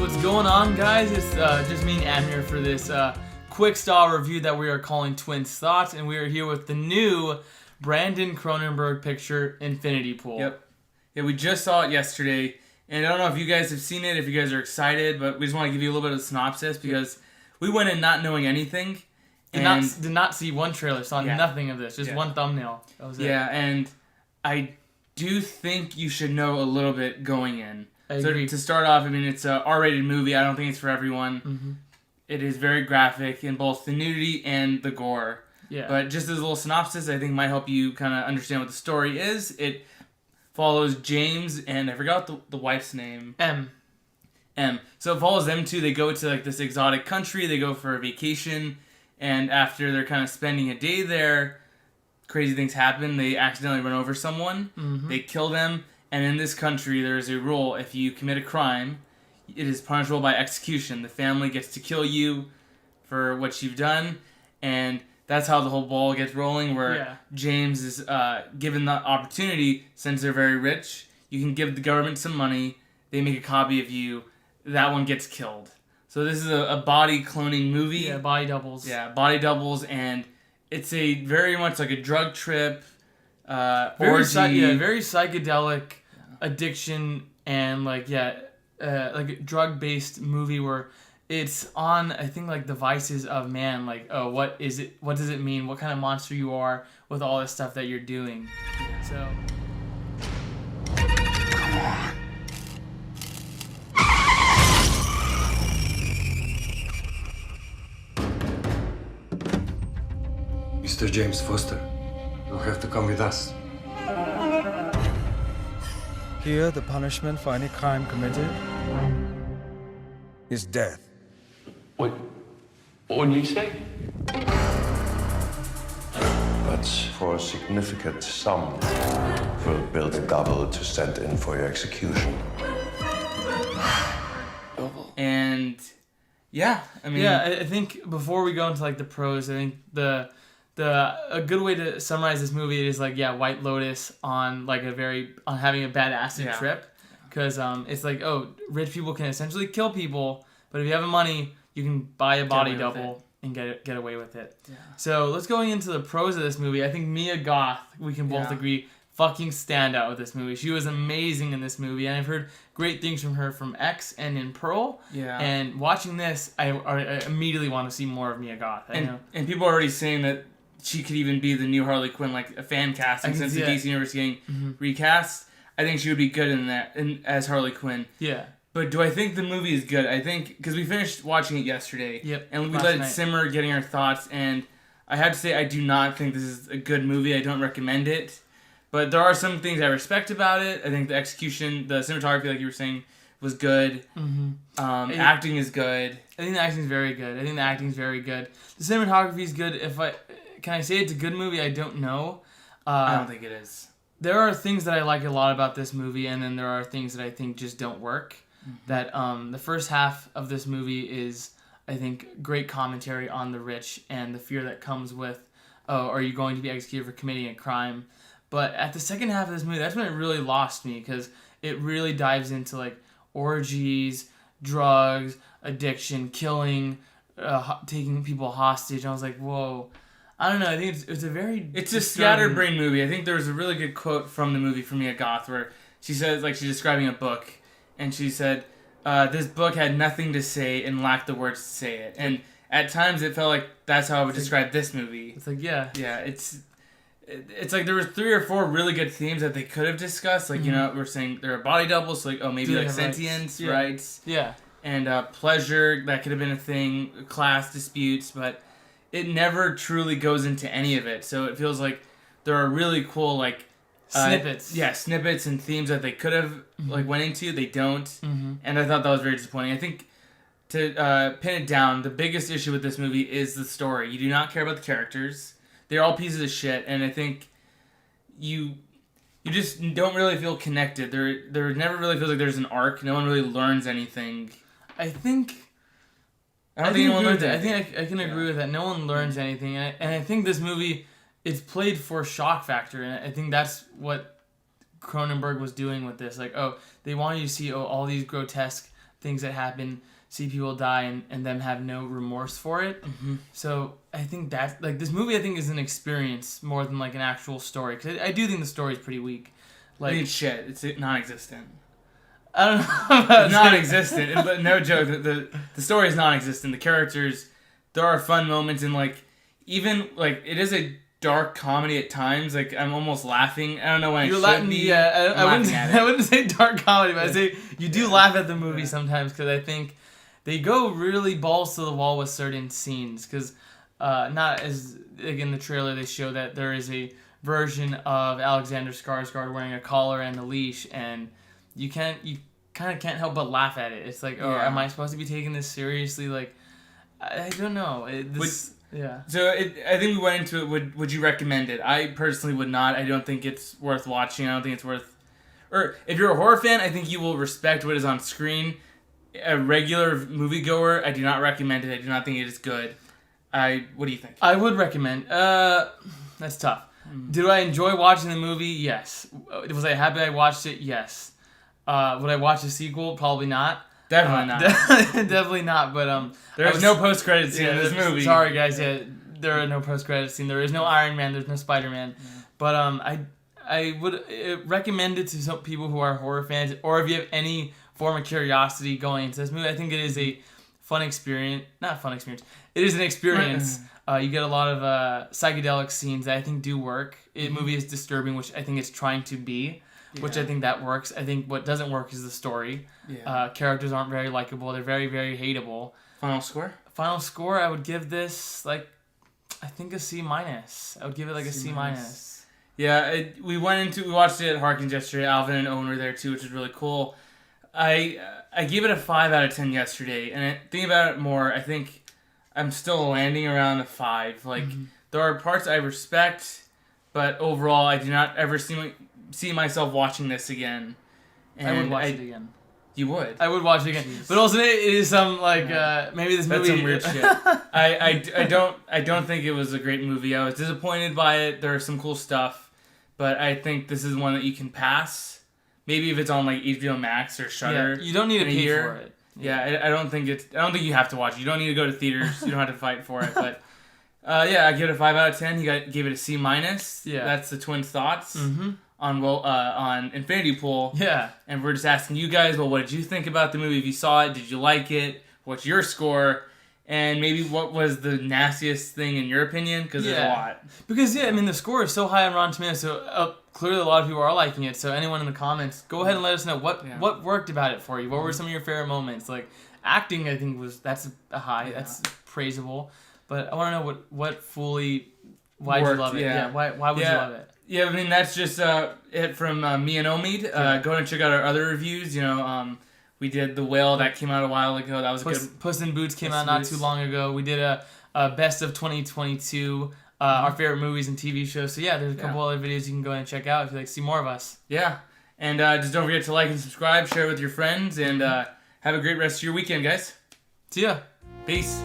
What's going on, guys? It's just me and Adam here for this quick style review that we are calling Twins Thoughts, and we are here with the new Brandon Cronenberg picture, Infinity Pool. Yep. Yeah, we just saw it yesterday, and I don't know if you guys have seen it, if you guys are excited, but we just want to give you a little bit of a synopsis because we went in not knowing anything. Did not see one trailer, saw nothing of this, just one thumbnail. That was it. Yeah, and I do think you should know a little bit going in. I agree. To start off, I mean, it's an R-rated movie. I don't think it's for everyone. Mm-hmm. It is very graphic in both the nudity and the gore. Yeah. But just as a little synopsis, I think might help you kind of understand what the story is. It follows James and I forgot the wife's name. M. So it follows them two. They go to like this exotic country. They go for a vacation, and after they're kind of spending a day there, crazy things happen. They accidentally run over someone. Mm-hmm. They kill them. And in this country, there is a rule: if you commit a crime, it is punishable by execution. The family gets to kill you for what you've done, and that's how the whole ball gets rolling, where James is given the opportunity, since they're very rich, you can give the government some money, they make a copy of you, that one gets killed. So this is a body cloning movie. Yeah, body doubles. Yeah, body doubles, and it's a very much like a drug trip, very orgy. very psychedelic addiction and like a drug-based movie where it's on, I think, like the vices of man, like, oh, what is it, what does it mean, what kind of monster you are with all this stuff that you're doing. So Come on. Mr. James Foster, you'll have to come with us. Here, the punishment for any crime committed is death. What did you say? But for a significant sum, we'll build double to send in for your execution. And I mean, I think before we go into like the pros, I think a good way to summarize this movie is like White Lotus on like on having a bad acid trip, because it's like, oh, rich people can essentially kill people, but if you have the money, you can buy a body double and get away with it. Yeah. So let's go into the pros of this movie. I think Mia Goth, we can both agree, fucking standout with this movie. She was amazing in this movie, and I've heard great things from her from X and in Pearl. Yeah. And watching this, I immediately want to see more of Mia Goth. And people are already saying that she could even be the new Harley Quinn, like a fan casting, since the DC Universe getting recast. I think she would be good in that as Harley Quinn. Yeah. But do I think the movie is good? I think, because we finished watching it yesterday. Yep. And we let it simmer, getting our thoughts. And I have to say, I do not think this is a good movie. I don't recommend it. But there are some things I respect about it. I think the execution, the cinematography, like you were saying, was good. Mm-hmm. Acting is good. I think the acting is very good. The cinematography is good. Can I say it's a good movie? I don't know. I don't think it is. There are things that I like a lot about this movie, and then there are things that I think just don't work. Mm-hmm. That the first half of this movie is, I think, great commentary on the rich and the fear that comes with, oh, are you going to be executed for committing a crime? But at the second half of this movie, that's when it really lost me, because it really dives into like orgies, drugs, addiction, killing, taking people hostage. And I was like, whoa. I don't know. I think it's a very... It's a scatterbrained movie. I think there was a really good quote from the movie from Mia Goth where she says, like, she's describing a book, and she said, this book had nothing to say and lacked the words to say it. And at times it felt like that's how I would describe this movie. It's like, Yeah, it's like there was 3 or 4 really good themes that they could have discussed. Like, you know, we're saying there are body doubles, so like, oh, maybe like sentience, rights. Yeah. And pleasure, that could have been a thing, class disputes, but it never truly goes into any of it. So it feels like there are really cool, like... snippets. Snippets and themes that they could have like went into. They don't. Mm-hmm. And I thought that was very disappointing. I think, to pin it down, the biggest issue with this movie is the story. You do not care about the characters. They're all pieces of shit. And I think you just don't really feel connected. There never really feels like there's an arc. No one really learns anything. I don't think anyone learns anything. I think I can agree with that. No one learns anything. And I think this movie, it's played for shock factor. And I think that's what Cronenberg was doing with this. Like, oh, they wanted you to see all these grotesque things that happen, see people die, and them have no remorse for it. Mm-hmm. So I think that like this movie, I think is an experience more than like an actual story. Because I do think the story is pretty weak. Like, I mean, shit, it's non-existent. I don't know. It's non-existent. But no joke. The story is non-existent. The characters, there are fun moments, and like even like it is a dark comedy at times. Like I'm almost laughing. I don't know when I should be. Yeah, I wouldn't say dark comedy, but I say you do laugh at the movie sometimes because I think they go really balls to the wall with certain scenes. Because not as like in the trailer they show that there is a version of Alexander Skarsgård wearing a collar and a leash, and you kind of can't help but laugh at it. It's like, oh, am I supposed to be taking this seriously? Like, I don't know. Yeah. So I think we went into it. Would you recommend it? I personally would not. I don't think it's worth watching. I don't think it's worth. Or if you're a horror fan, I think you will respect what is on screen. A regular moviegoer, I do not recommend it. I do not think it is good. What do you think? I would recommend. That's tough. Did I enjoy watching the movie? Yes. Was I happy I watched it? Yes. Would I watch a sequel? Probably not. Definitely not. Definitely not. But there's no post-credit scene in this movie. Sorry, guys. Yeah, there are no post-credit scene. There is no Iron Man. There's no Spider-Man. Yeah. But I would recommend it to some people who are horror fans, or if you have any form of curiosity going into this movie. I think it is a fun experience. Not fun experience. It is an experience. You get a lot of psychedelic scenes that I think do work. The movie is disturbing, which I think it's trying to be, which I think that works. I think what doesn't work is the story. Yeah. Characters aren't very likable. They're very, very hateable. Final score? Final score, I would give this, like, I think a C-. I would give it, like, a C-. Yeah, we watched it at Harkins yesterday. Alvin and Owen were there, too, which is really cool. I gave it a 5 out of 10 yesterday, and thinking about it more, I think I'm still landing around a 5. Like, there are parts I respect, but overall, I do not ever see myself watching this again. And I would watch it again. You would? I would watch it again. Jeez. But also, it is some, like, maybe this movie... That's some weird shit. I don't think it was a great movie. I was disappointed by it. There are some cool stuff, but I think this is one that you can pass. Maybe if it's on, like, HBO Max or Shudder. Yeah, you don't need to pay for it. Yeah, I don't think you have to watch it. You don't need to go to theaters. You don't have to fight for it. But I give it a 5 out of 10. You gave it a C-. Yeah, that's the twins' thoughts on Infinity Pool. Yeah, and we're just asking you guys. Well, what did you think about the movie? If you saw it, did you like it? What's your score? And maybe what was the nastiest thing in your opinion? Because there's a lot. Because I mean the score is so high on Rotten Tomatoes, so clearly a lot of people are liking it. So anyone in the comments, go ahead and let us know what worked about it for you. What were some of your favorite moments? Like acting, I think that's a high. Yeah. That's praisable. But I want to know what fully why did you love it? Yeah. Why would you love it? Yeah, I mean that's just it from me and Omid. Go ahead and check out our other reviews. We did The Whale that came out a while ago. That was good. Puss in Boots came out not too long ago. We did a best of 2022, our favorite movies and TV shows. So there's a couple other videos you can go ahead and check out if you'd like to see more of us. Yeah, and just don't forget to like and subscribe, share with your friends, and have a great rest of your weekend, guys. See ya. Peace.